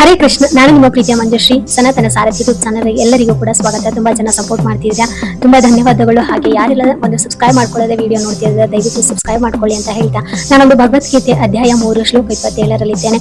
ಹರೇ ಕೃಷ್ಣ. ನಾನು ನಿಮ್ಮ ಪ್ರೀತಿಯ ಮಂಜುಶ್ರೀ. ಸನಾತನ ಸಾರಥಿ ಯೂಟ್ಯೂಬ್ ಚಾನಲ್ ಎಲ್ಲರಿಗೂ ಕೂಡ ಸ್ವಾಗತ. ತುಂಬಾ ಜನ ಸಪೋರ್ಟ್ ಮಾಡ್ತಿದ್ದೀರಾ, ತುಂಬಾ ಧನ್ಯವಾದಗಳು. ಹಾಗೆ ಯಾರೆಲ್ಲ ಒಂದು ಸಬ್ಸ್ಕ್ರೈಬ್ ಮಾಡ್ಕೊಳ್ಳೋದೇ ವಿಡಿಯೋ ನೋಡ್ತಿದ್ರೆ ದಯವಿಟ್ಟು ಸಬ್ಸ್ಕ್ರೈಬ್ ಮಾಡ್ಕೊಳ್ಳಿ ಅಂತ ಹೇಳ್ತಾ, ನಾನೊಂದು ಭಗವದ್ಗೀತೆ ಅಧ್ಯಾಯ 3 ಶ್ಲೋಕ 27ರಲ್ಲಿದ್ದೇನೆ.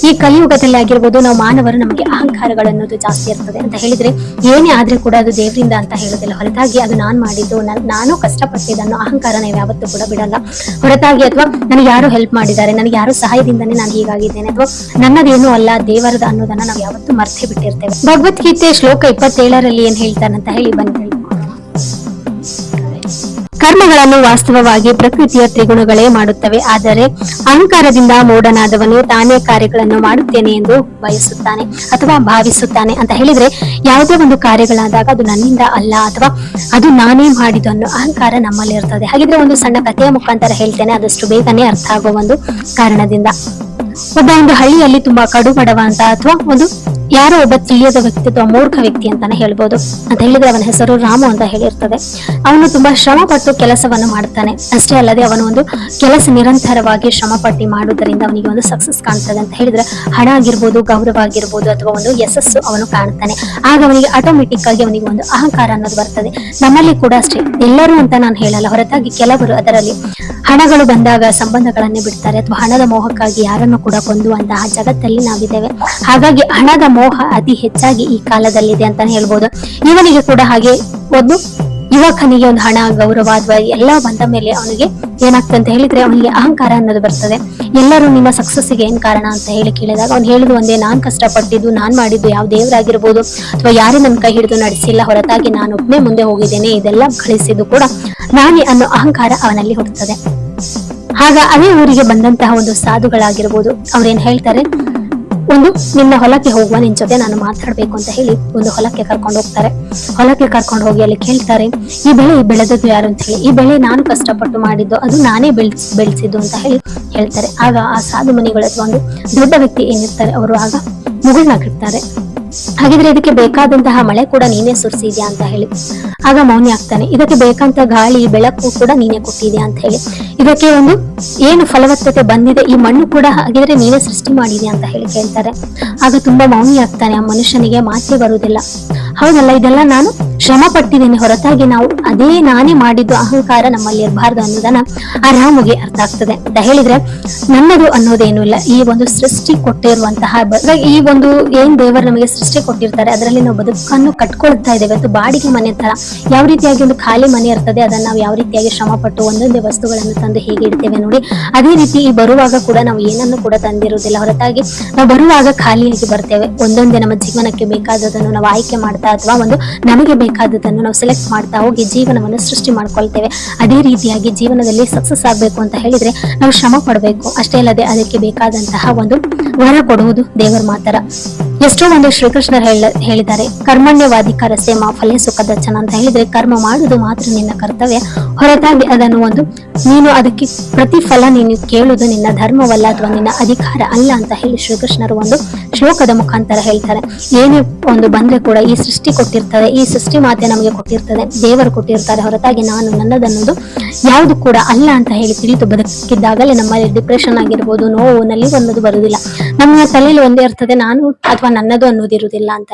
ಈ ಕಲಿಯುಗದಲ್ಲಿ ಆಗಿರ್ಬೋದು, ನಾವು ಮಾನವರು ನಮಗೆ ಅಹಂಕಾರಗಳನ್ನೋದು ಜಾಸ್ತಿ ಇರ್ತದೆ ಅಂತ ಹೇಳಿದ್ರೆ ಏನೇ ಆದ್ರೂ ಕೂಡ ಅದು ದೇವರಿಂದ ಅಂತ ಹೇಳೋದಿಲ್ಲ. ಹೊರತಾಗಿ ಅದು ನಾನ್ ಮಾಡಿದ್ದು, ನಾನು ಕಷ್ಟಪಟ್ಟಿದ್ದನ್ನು ಅಹಂಕಾರ ನಾವು ಯಾವತ್ತೂ ಕೂಡ ಬಿಡಲ್ಲ. ಹೊರತಾಗಿ ಅಥವಾ ನನಗೆ ಯಾರು ಹೆಲ್ಪ್ ಮಾಡಿದ್ದಾರೆ, ನನಗೆ ಯಾರು ಸಹಾಯದಿಂದನೇ ನಾನು ಹೀಗಾಗಿದ್ದೇನೆ ಅಥವಾ ನನ್ನದೇನು ಅಲ್ಲ ದೇವರದ ಅನ್ನೋದನ್ನ ನಾವು ಯಾವತ್ತೂ ಮರ್ತೇ ಬಿಟ್ಟಿರ್ತೇವೆ. ಭಗವದ್ಗೀತೆ ಶ್ಲೋಕ 27ರಲ್ಲಿ ಏನ್ ಹೇಳ್ತಾರಂತ ಹೇಳಿ ಬನ್ನಿ. ಕರ್ಮಗಳನ್ನು ವಾಸ್ತವವಾಗಿ ಪ್ರಕೃತಿಯ ತ್ರಿಗುಣಗಳೇ ಮಾಡುತ್ತವೆ, ಆದರೆ ಅಹಂಕಾರದಿಂದ ಮೂಢನಾದವನು ತಾನೇ ಕಾರ್ಯಗಳನ್ನು ಮಾಡುತ್ತೇನೆ ಎಂದು ಬಯಸುತ್ತಾನೆ ಅಥವಾ ಭಾವಿಸುತ್ತಾನೆ ಅಂತ ಹೇಳಿದ್ರೆ, ಯಾವುದೇ ಒಂದು ಕಾರ್ಯಗಳಾದಾಗ ಅದು ನನ್ನಿಂದ ಅಲ್ಲ ಅಥವಾ ಅದು ನಾನೇ ಮಾಡಿದ್ದು ಅನ್ನೋ ಅಹಂಕಾರ ನಮ್ಮಲ್ಲಿ ಇರ್ತದೆ. ಹಾಗಿದ್ರೆ ಒಂದು ಸಣ್ಣ ಕಥೆಯ ಮುಖಾಂತರ ಹೇಳ್ತೇನೆ, ಆದಷ್ಟು ಬೇಗನೆ ಅರ್ಥ ಆಗುವ ಒಂದು ಕಾರಣದಿಂದ. ಒಬ್ಬ ಒಂದು ಹಳ್ಳಿಯಲ್ಲಿ ತುಂಬಾ ಕಡು ಬಡವ ಅಂತ ಅಥವಾ ಒಂದು ಯಾರೋ ಒಬ್ಬ ತಿಳಿಯದ ವ್ಯಕ್ತಿ ಅಥವಾ ಮೂರ್ಖ ವ್ಯಕ್ತಿ ಅಂತಾನೆ ಹೇಳ್ಬೋದು. ಅಂತ ಹೇಳಿದ್ರೆ ಅವನ ಹೆಸರು ರಾಮು ಅಂತ ಹೇಳಿರ್ತದೆ. ಅವನು ತುಂಬಾ ಶ್ರಮ ಪಟ್ಟು ಕೆಲಸವನ್ನು ಮಾಡ್ತಾನೆ. ಅಷ್ಟೇ ಅಲ್ಲದೆ ಅವನು ಒಂದು ಕೆಲಸ ನಿರಂತರವಾಗಿ ಶ್ರಮ ಪಟ್ಟಿ ಮಾಡುವುದರಿಂದ ಅವನಿಗೆ ಒಂದು ಸಕ್ಸಸ್ ಕಾಣ್ತದೆ. ಅಂತ ಹೇಳಿದ್ರೆ ಹಣ ಆಗಿರ್ಬೋದು, ಗೌರವ ಆಗಿರ್ಬೋದು ಅಥವಾ ಒಂದು ಯಶಸ್ಸು ಅವನು ಕಾಣ್ತಾನೆ. ಆಗ ಅವನಿಗೆ ಆಟೋಮೆಟಿಕ್ ಆಗಿ ಅವನಿಗೆ ಒಂದು ಅಹಂಕಾರ ಅನ್ನೋದು ಬರ್ತದೆ. ನಮ್ಮಲ್ಲಿ ಕೂಡ ಅಷ್ಟೇ, ಎಲ್ಲರೂ ಅಂತ ನಾನು ಹೇಳಲ್ಲ, ಹೊರತಾಗಿ ಕೆಲವರು ಅದರಲ್ಲಿ ಹಣಗಳು ಬಂದಾಗ ಸಂಬಂಧಗಳನ್ನೇ ಬಿಡ್ತಾರೆ ಅಥವಾ ಹಣದ ಮೋಹಕ್ಕಾಗಿ ಯಾರನ್ನು ಕೂಡ ಕೊಂದುವಂತಹ ಜಗತ್ತಲ್ಲಿ ನಾವಿದ್ದೇವೆ. ಹಾಗಾಗಿ ಹಣದ ಮೋಹ ಅತಿ ಹೆಚ್ಚಾಗಿ ಈ ಕಾಲದಲ್ಲಿದೆ ಅಂತಾನೆ ಹೇಳ್ಬೋದು. ಇವನಿಗೆ ಕೂಡ ಹಾಗೆ ಒಂದು ಯುವಕನಿಗೆ ಒಂದು ಹಣ, ಗೌರವ ಅಥವಾ ಎಲ್ಲ ಬಂದ ಮೇಲೆ ಅವನಿಗೆ ಏನಾಗ್ತದೆ ಅಂತ ಹೇಳಿದ್ರೆ ಅವನಿಗೆ ಅಹಂಕಾರ ಅನ್ನೋದು ಬರ್ತದೆ. ಎಲ್ಲರೂ ನಿಮ್ಮ ಸಕ್ಸಸ್ಸಿಗೆ ಏನ್ ಕಾರಣ ಅಂತ ಹೇಳಿ ಕೇಳಿದಾಗ ಅವ್ನು ಹೇಳುದು ಒಂದೇ, ನಾನ್ ಕಷ್ಟಪಟ್ಟಿದ್ದು, ನಾನ್ ಮಾಡಿದ್ದು, ಯಾವ ದೇವರಾಗಿರ್ಬೋದು ಅಥವಾ ಯಾರು ನನ್ನ ಕೈ ಹಿಡಿದು ನಡೆಸಿಲ್ಲ, ಹೊರತಾಗಿ ನಾನು ಒಬ್ಬನೇ ಮುಂದೆ ಹೋಗಿದ್ದೇನೆ, ಇದೆಲ್ಲ ಗಳಿಸಿದ್ದು ಕೂಡ ನಾನೇ ಅನ್ನೋ ಅಹಂಕಾರ ಅವನಲ್ಲಿ ಹುಟ್ಟುತ್ತದೆ. ಆಗ ಅದೇ ಊರಿಗೆ ಬಂದಂತಹ ಒಂದು ಸಾಧುಗಳಾಗಿರ್ಬೋದು, ಅವ್ರೇನ್ ಹೇಳ್ತಾರೆ, ಒಂದು ನಿನ್ನ ಹೊಲಕ್ಕೆ ಹೋಗುವ, ನಿನ್ ಜೊತೆ ನಾನು ಮಾತಾಡ್ಬೇಕು ಅಂತ ಹೇಳಿ ಒಂದು ಹೊಲಕ್ಕೆ ಕರ್ಕೊಂಡು ಹೋಗ್ತಾರೆ. ಹೊಲಕ್ಕೆ ಕರ್ಕೊಂಡು ಹೋಗಿ ಅಲ್ಲಿ ಕೇಳ್ತಾರೆ, ಈ ಬೆಳೆ ಬೆಳೆದದ್ದು ಯಾರು ಅಂತ ಹೇಳಿ. ಈ ಬೆಳೆ ನಾನು ಕಷ್ಟಪಟ್ಟು ಮಾಡಿದ್ದು, ಅದು ನಾನೇ ಬೆಳೆಸಿದ್ದು ಅಂತ ಹೇಳಿ ಹೇಳ್ತಾರೆ. ಆಗ ಆ ಸಾಧು ಮುನಿಗಳ ಒಂದು ದೊಡ್ಡ ವ್ಯಕ್ತಿ ಏನಿರ್ತಾರೆ ಅವರು ಆಗ ಮುಗುಳ್ನಾಗಿರ್ತಾರೆ. ಹಾಗಿದ್ರೆ ಇದಕ್ಕೆ ಬೇಕಾದಂತಹ ಮಳೆ ಕೂಡ ನೀನೇ ಸುರಿಸಿದ್ಯಾ ಅಂತ ಹೇಳಿ. ಆಗ ಮೌನಿ ಆಗ್ತಾನೆ. ಇದಕ್ಕೆ ಬೇಕಂತ ಗಾಳಿ ಬೆಳಕು ಕೂಡ ನೀನೇ ಕೊಟ್ಟಿದ್ಯಾ ಅಂತ ಹೇಳಿ. ಇದಕ್ಕೆ ಒಂದು ಏನು ಫಲವತ್ತತೆ ಬಂದಿದೆ, ಈ ಮಣ್ಣು ಕೂಡ ಹಾಗಿದ್ರೆ ನೀನೇ ಸೃಷ್ಟಿ ಮಾಡಿದ್ಯಾ ಅಂತ ಹೇಳಿ ಕೇಳ್ತಾರೆ. ಆಗ ತುಂಬಾ ಮೌನಿ ಆಗ್ತಾನೆ. ಆ ಮನುಷ್ಯನಿಗೆ ಮಾತೇ ಬರುವುದಿಲ್ಲ. ಹೌದಲ್ಲ, ಇದೆಲ್ಲ ನಾನು ಶ್ರಮ ಪಟ್ಟಿದ್ದೀನಿ, ಹೊರತಾಗಿ ನಾವು ಅದೇ ನಾನೇ ಮಾಡಿದ್ದು, ಅಹಂಕಾರ ನಮ್ಮಲ್ಲಿ ಇರಬಾರ್ದು ಅನ್ನೋದನ್ನ ಆ ರಾಮುಗೆ ಅರ್ಥ ಆಗ್ತದೆ. ಅಂತ ಹೇಳಿದ್ರೆ ನನ್ನದು ಅನ್ನೋದೇನು ಇಲ್ಲ, ಈ ಒಂದು ಸೃಷ್ಟಿ ಕೊಟ್ಟಿರುವಂತಹ ಈ ಒಂದು ಏನ್ ದೇವರು ನಮಗೆ ಸೃಷ್ಟಿ ಕೊಟ್ಟಿರ್ತಾರೆ ಅದರಲ್ಲಿ ನಾವು ಬದುಕನ್ನು ಕಟ್ಕೊಳ್ತಾ ಇದ್ದೇವೆ. ಅದು ಬಾಡಿಗೆ ಮನೆ ತರ ಯಾವ ರೀತಿಯಾಗಿ ಒಂದು ಖಾಲಿ ಮನೆ ಇರ್ತದೆ, ಅದನ್ನ ನಾವು ಯಾವ ರೀತಿಯಾಗಿ ಶ್ರಮ ಪಟ್ಟು ಒಂದೊಂದೇ ವಸ್ತುಗಳನ್ನು ತಂದು ಹೇಗೆ ಇಡ್ತೇವೆ ನೋಡಿ, ಅದೇ ರೀತಿ ಈ ಬರುವಾಗ ಕೂಡ ನಾವು ಏನನ್ನು ಕೂಡ ತಂದಿರುವುದಿಲ್ಲ. ಹೊರತಾಗಿ ನಾವು ಬರುವಾಗ ಖಾಲಿಯಾಗಿ ಬರ್ತೇವೆ. ಒಂದೊಂದೇ ನಮ್ಮ ಜೀವನಕ್ಕೆ ಬೇಕಾದದನ್ನು ನಾವು ಆಯ್ಕೆ ಮಾಡ್ತಾ ಅಥವಾ ಒಂದು ನಮಗೆ ಬೇಕಾದದನ್ನು ನಾವು ಸೆಲೆಕ್ಟ್ ಮಾಡ್ತಾ ಹೋಗಿ ಜೀವನವನ್ನು ಸೃಷ್ಟಿ ಮಾಡ್ಕೊಳ್ತೇವೆ. ಅದೇ ರೀತಿಯಾಗಿ ಜೀವನದಲ್ಲಿ ಸಕ್ಸಸ್ ಆಗ್ಬೇಕು ಅಂತ ಹೇಳಿದ್ರೆ ನಾವು ಶ್ರಮ ಪಡಬೇಕು. ಅಷ್ಟೇ ಅಲ್ಲದೆ ಅದಕ್ಕೆ ಬೇಕಾದಂತಹ ಒಂದು ವರ ಕೊಡುವುದು ದೇವರ ಮಾತರ. ಎಷ್ಟೋ ಒಂದು ಶ್ರೀಕೃಷ್ಣರು ಹೇಳಿದ್ದಾರೆ, ಕರ್ಮಣ್ಯವಾಧಿಕಾರ ಸೇಮ ಫಲೇ ಸುಖದರ್ಶನ ಅಂತ ಹೇಳಿದ್ರೆ ಕರ್ಮ ಮಾಡುವುದು ಮಾತ್ರ ನಿನ್ನ ಕರ್ತವ್ಯ, ಹೊರತಾಗಿ ಅದನ್ನು ಒಂದು ನೀನು ಅದಕ್ಕೆ ಪ್ರತಿಫಲ ನೀನು ಕೇಳುವುದು ನಿನ್ನ ಧರ್ಮವಲ್ಲ ಅಥವಾ ನಿನ್ನ ಅಧಿಕಾರ ಅಲ್ಲ ಅಂತ ಹೇಳಿ ಶ್ರೀಕೃಷ್ಣರು ಒಂದು ಶ್ಲೋಕದ ಮುಖಾಂತರ ಹೇಳ್ತಾರೆ. ಏನೇ ಒಂದು ಬಂದ್ರೆ ಕೂಡ ಈ ಸೃಷ್ಟಿ ಕೊಟ್ಟಿರ್ತದೆ, ಈ ಸೃಷ್ಟಿ ಮಾತೆ ನಮಗೆ ಕೊಟ್ಟಿರ್ತದೆ, ದೇವರು ಕೊಟ್ಟಿರ್ತಾರೆ, ಹೊರತಾಗಿ ನಾನು ನನ್ನದನ್ನೋದು ಯಾವುದು ಕೂಡ ಅಲ್ಲ ಅಂತ ಹೇಳಿ ತಿಳಿದು ಬದುಕಿದ್ದಾಗಲೇ ನಮ್ಮಲ್ಲಿ ಡಿಪ್ರೆಷನ್ ಆಗಿರ್ಬೋದು, ನೋವು, ನಲಿವು ಅನ್ನೋದು ಬರುವುದಿಲ್ಲ. ನಮ್ಮ ತಲೆಯಲ್ಲಿ ಒಂದೇ ಇರ್ತದೆ, ನಾನು ಅಥವಾ ನನ್ನದು ಅನ್ನೋದಿರುವುದಿಲ್ಲ ಅಂತ